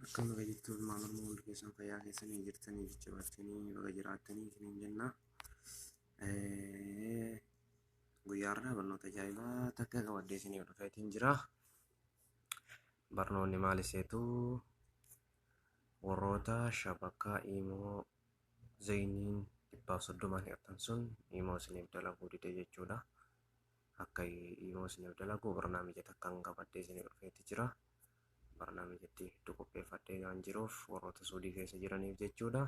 Akkam baga jettuun maamilma hundi keessan fayyaa keessanii jirtanii jajjabaatanii baga jiraattanii isiniin jenna. Guyyaarraa barnoota ajaa'ibaa takka qabadhee isinii dhufeetiin jira. Barnoonni maal iseetu warroota shabakkaa Imoo Zeyniin 130 hidhatan sun Imoo isiniif dalaguu dide jechuudha. Akka Imoo isiniif dalagu barnaamija takkaan qabadhee isinii dhufeetii jira. Barnaamijatti hedduu qopheeffadhee waan jiruuf warroota Suudii keessa jiraniif jechuudha.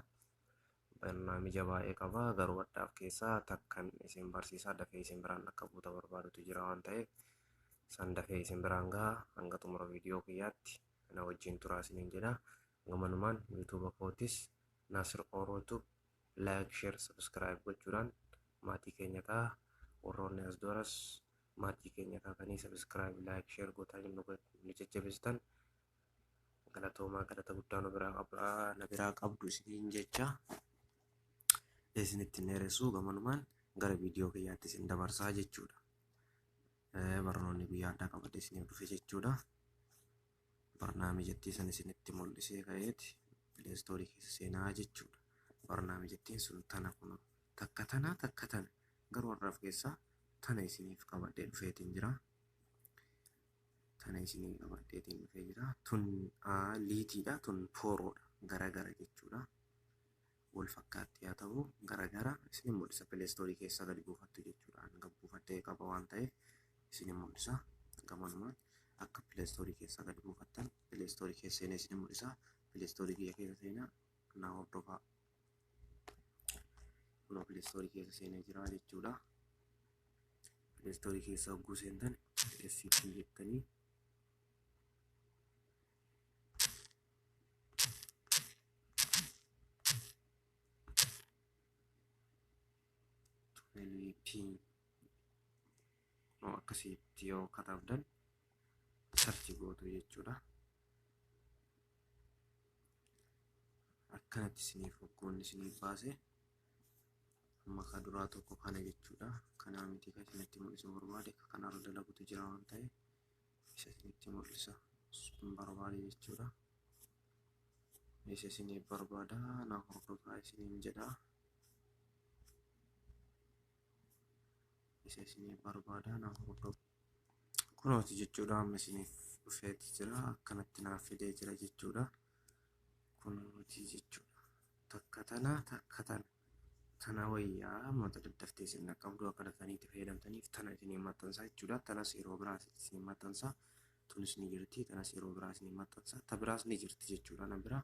Barnaamija baay'ee qaba garuu addaaf keessaa takkan isin barsiisaa dafee isin biraan akka buuta barbaadutu jira waan ta'eef san dafee isin biraan gahaa hanga xumura viidiyoo kiyyaatti na wajjin turaa isiniin jedha. Gamannumaan yuutuuba kootis Nasir Orootu laayik sheer sabskiraayib gochuudhaan maatii keenya ta'a. Warroonni as duras maatii keenya taatanii sabskiraayib laayik sheer gootaa nu jajjabeessitan galatoomaa galata guddaa na biraa qabdu isiniin jecha isinitti neeressu gamannumaan gara viidiyoo kiyyaatti isin dabarsaa jechuudha. Barnoonni guyyaa addaa qabadhee isiniif dhufe jechuudha. Barnaamijatti san isinitti mul'isee ka'eeti pileestoorii keessa seenaa jechuudha. Barnaamijattiin sun tana kun takka tana garuu har'aaf keessaa tana isiniif qabadhee dhufeetiin jira. Tana isinii qabadheetiin dhufee jira. Tun liitiidha, tun pooroodha. Garagara jechuudha. Wal fakkaatti haa ta'u garagara isin mul'isa pileestoorii keessa gadi buufattu jechuudha. Hanga buufattee qaba waan ta'eef isin mul'isa. Gamannumaan akka pileestoorii keessa gadi buufattan pileestoorii keessa seenee isin mul'isa. Pileestoorii kiyya keessa seenaa na hordofaa. Kunoo pileestoorii keessa seenee jira jechuudha. Pileestoorii keessa hogguu seentan FCP jettanii akkasitti yoo katabdan sarchi gootu jechuudha. Akkanatti isiniif hoggoonni isiniif baase amma ka duraa tokko kana jechuudha. Kanaa miti kan isinitti mul'isu barbaade akka kanarra dalagutu jira waan ta'eef isa isinitti mul'isa barbaade jechuudha. Isa isiniif barbaada na hordofaa isiniin jedha. Isa isiniif barbaada na hordofu. Kunooti jechuudha amma isiniif dhufeeti jira. Akkanatti naaf fidee jira jechuudha. Kunooti jechuudha. Takka tana wayyaa mata daddaftee isin qabdu akka dafaniitti fayyadamtaniif tana isiniin maxxansaa jechuudha. Tanas yeroo biraas isiniin maxxansaa. Tunis ni jirti. Tanas yeroo biraas ni maxxansaa. Ta biraas ni jirti jechuudha. Na bira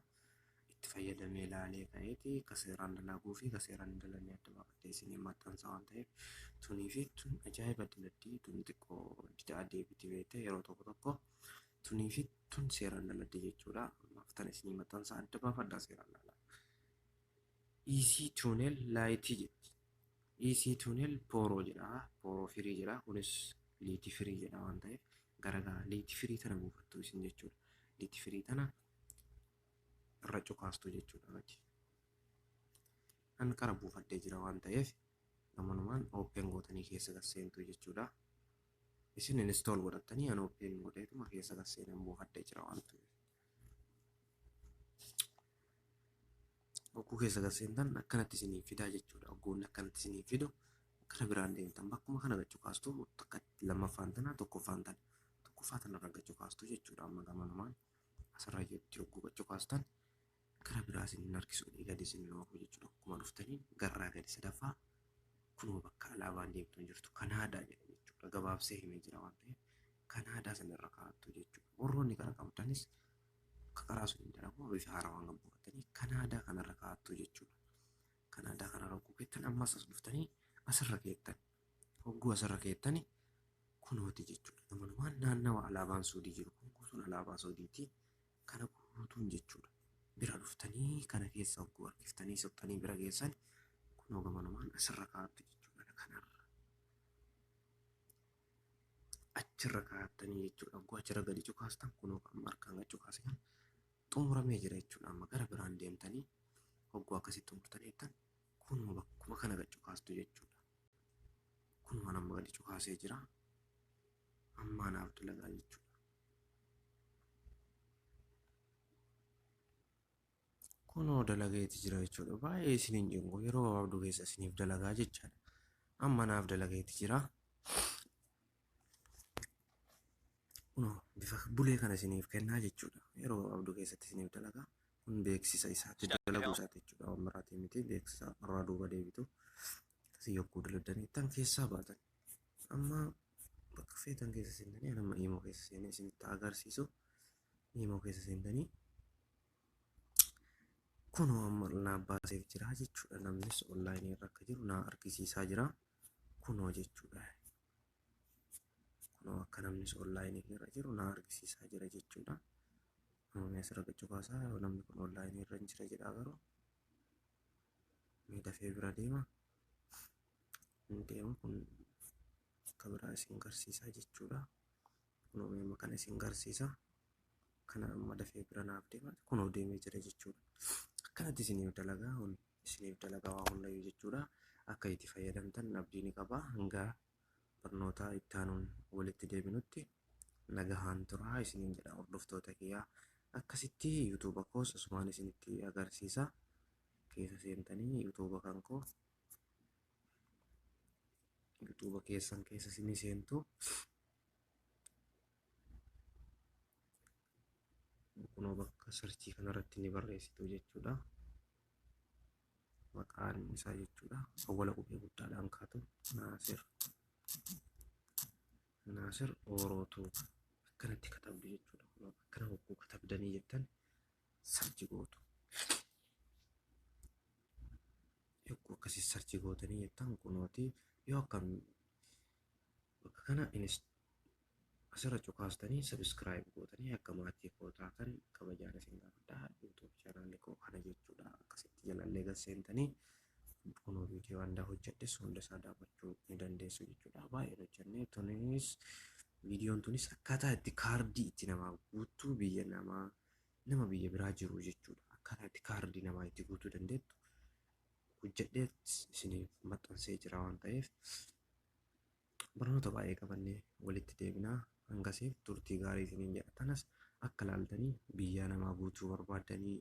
itti fayyadamee ilaalee ka'eeti ka seeraan dalaguu fi ka seeraan hin dalagne adda baafadhee isiniin maxxansaa waan ta'eef tunii fi tun ajaa'iba diladdii tun xiqqoo dida deebiti beekte yeroo tokko tunii fi tun seeraan daladdi jechuudha. Maaftan isinii maxxansaa adda baafadhaa seeraan dalaa. Easy tunnel laayitii jetti. Easy tunnel pooroo jedha. Pooroo firii jedha. Kunis liitii firii jedha waan ta'eef garagara liitii firii tana buufattu isin jechuudha. Liitii firii tana irra cukaastu jechuudha gati. An qara buufadhee jira waan ta'eef gamannumaan open gootanii keessa gasseentu jechuudha. Isin install godhattanii an open godheetuma keessa gasseenan buufadhee jira waan ta'eef. Ogguu keessa gasseentan akkanatti isiniif fidaa jechuudha. Ogguun akkanatti isiniif fidu gara biraan deemtan bakkuma kana gachukaastu takka lammaffaan tana tokkoffaan tana. Tokkoffaa tanarra gachukaastu jechuudha. Amma gamannumaan asirra jetti ogguu gachukaastan gara biraa isin harkisuu gadi isin oofu jechuudha. Akkuma dhuftanii garraa gadi sadaffaa kunoo bakka alaabaan deemtu jirtu Kanaadaa jedha jechuudha. Gabaabsee himee jira waan ta'eef Kanaadaa sanarra kaa'attu jechuudha. Warroonni kana qabdanis akka karaa sun hin dalagu bifa haarawaan kan buufatanii Kanaadaa kanarra kaa'attu jechuudha. Kanaadaa kanarra hogguu keettan ammas as dhuftanii asirra keettan hogguu asirra keettani kunooti jechuudha. Gamannumaan naannawa alaabaan Suudii jiru kun guutuun alaabaa Suudiitii kana guutuun jechuudha. Bira dhuftanii kana keessa hogguu harkiftanii soqtanii bira geessan kunoo gamannumaan asirra kaa'attu jechuudha. Kanarra achirra kaa'attanii jechuudha. Hogguu achirra gadi cukaastan kunoo amma harkaan gadi cukaasan xumuramee jira jechuudha. Amma gara biraan deemtanii hogguu akkasitti xumurtanii jettan kunoo bakkuma kana gadi cukaastu jechuudha. Kunoo amma gadi cukaasee jira. Amma naaf dalagaa jechuudha. kunoo dalageeti jira jechuudha. Baay'ee isiniin jengu yeroo gabaabduu keessa isiniif dalagaa jechaadha. Amma naaf dalageeti jira. Kunoo bifa bulee kana isiniif kennaa jechuudha. Yeroo gabaabduu keessatti isiniif dalagaa. Kun beeksisa isaati dalaguu isaati jechuudha. Waan biraatii miti beeksisa irraa duuba deebitu. Akkasii yogguu daladdanii tan keessaa baatan. Amma bakka feetan keessa seentanii amma imoo keessa seenee isinitti agarsiisu. Imoo keessa seentanii kunoo amma naaf baaseef jira jechuudha. Namnis onlaayinii irra akka jiru naa argisiisaa jira. Kunoo jechuudha. Kunoo akka namnis onlaayinii irra jiru naa argisiisaa jira jechuudha. Asirra gachuu namni kun onlaayinii irra jira jedhaa garuu dafee bira deema. Deemu kun akka biraa isin garsiisaa jechuudha. Kunoo meema kana isin garsiisa. Kana amma dafee bira naaf deema. Kunoo deemee jira jechuudha. Akkanatti isiniif dalagaa waa hundayyuu jechuudha. Akka itti fayyadamtan abdii ni qaba. Hanga barnoota itti aanuun walitti deebinutti nagahaan turaa isiniin jedha hordoftoota kiyyaa. Akkasitti yuutuuba koos asumaan isinitti agarsiisa. Keessa seentanii yuutuuba kan koo yuutuuba keessan keessa isinii seentu. Kunoo bakka sarchii kanarratti ni barreessitu jechuudha. Maqaan isaa jechuudha. Awwala qubee guddaadhaan kaatu Naasir Orootuu akkanatti katabdu jechuudha. Akkana hogguu katabdanii jettan sarchi gootu. Yogguu akkasii sarchi gootanii jettan kunooti yoo akkam bakka kana asirra cukaastanii sabiskiraayib gootanii akka maatii koo taatan kabajaan isin gaafadha. Yuutuub chaanaalii koo kana jechuudha. Akkasitti jalallee galseentanii kunoo viidiyoo hunda hojjedhes hunda isaa daawwachuu ni dandeessu jechuudha. Baay'ee hojjennee tunis viidiyoon tunis akkaataa itti kaardii itti namaa guutuu biyya nama biyya biraa jiru jechuudha. Akkaataa itti kaardii namaa itti guutuu dandeettu hojjedhee isiniif maxxansee jira waan ta'eef barnoota baay'ee qabannee walitti deebinaa. Hangasiif turtii gaarii isiniin jedha. Tanas akka laaltanii biyya namaa guutuu barbaaddanii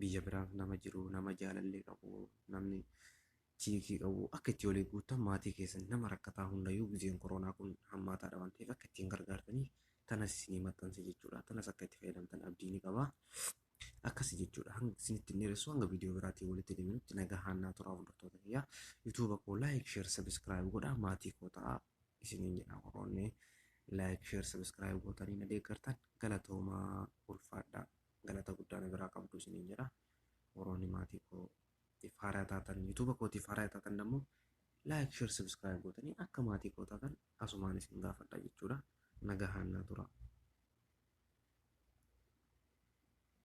biyya biraaf nama jiru nama jaalallee qabu namni chiikii qabu akka itti walii guutan maatii keessan nama rakkataa hundayyuu gizeen koronaa kun hammaataadha waan ta'eef akka ittiin gargaartanii tanas isinii maxxanse jechuudha. Tanas akka itti fayyadamtan abdii ni qaba. Akkasi jechuudha. Hanga isinitti hin dheeressu hanga viidiyoo biraatiin walitti deebinutti nagaan naa turaa hordoftoota kiyyaa. Yuutuuba koo laayik sheer sabiskiraayib godhaa maatii koo ta'aa isiniin jedha horoonnee. Like, share, subscribe gootanii na deeggartan galatoomaa ulfaadhaa. Galata guddaa na biraa qabdu isiniin jedha. Horoonni maatii kootiif haaraa taatan yuutuuba kootiif haaraa taatan immoo like, share, subscribe gootanii akka maatii koo taatan asumaan isin gaafadha jechuudha. Nagahaan naa turaa.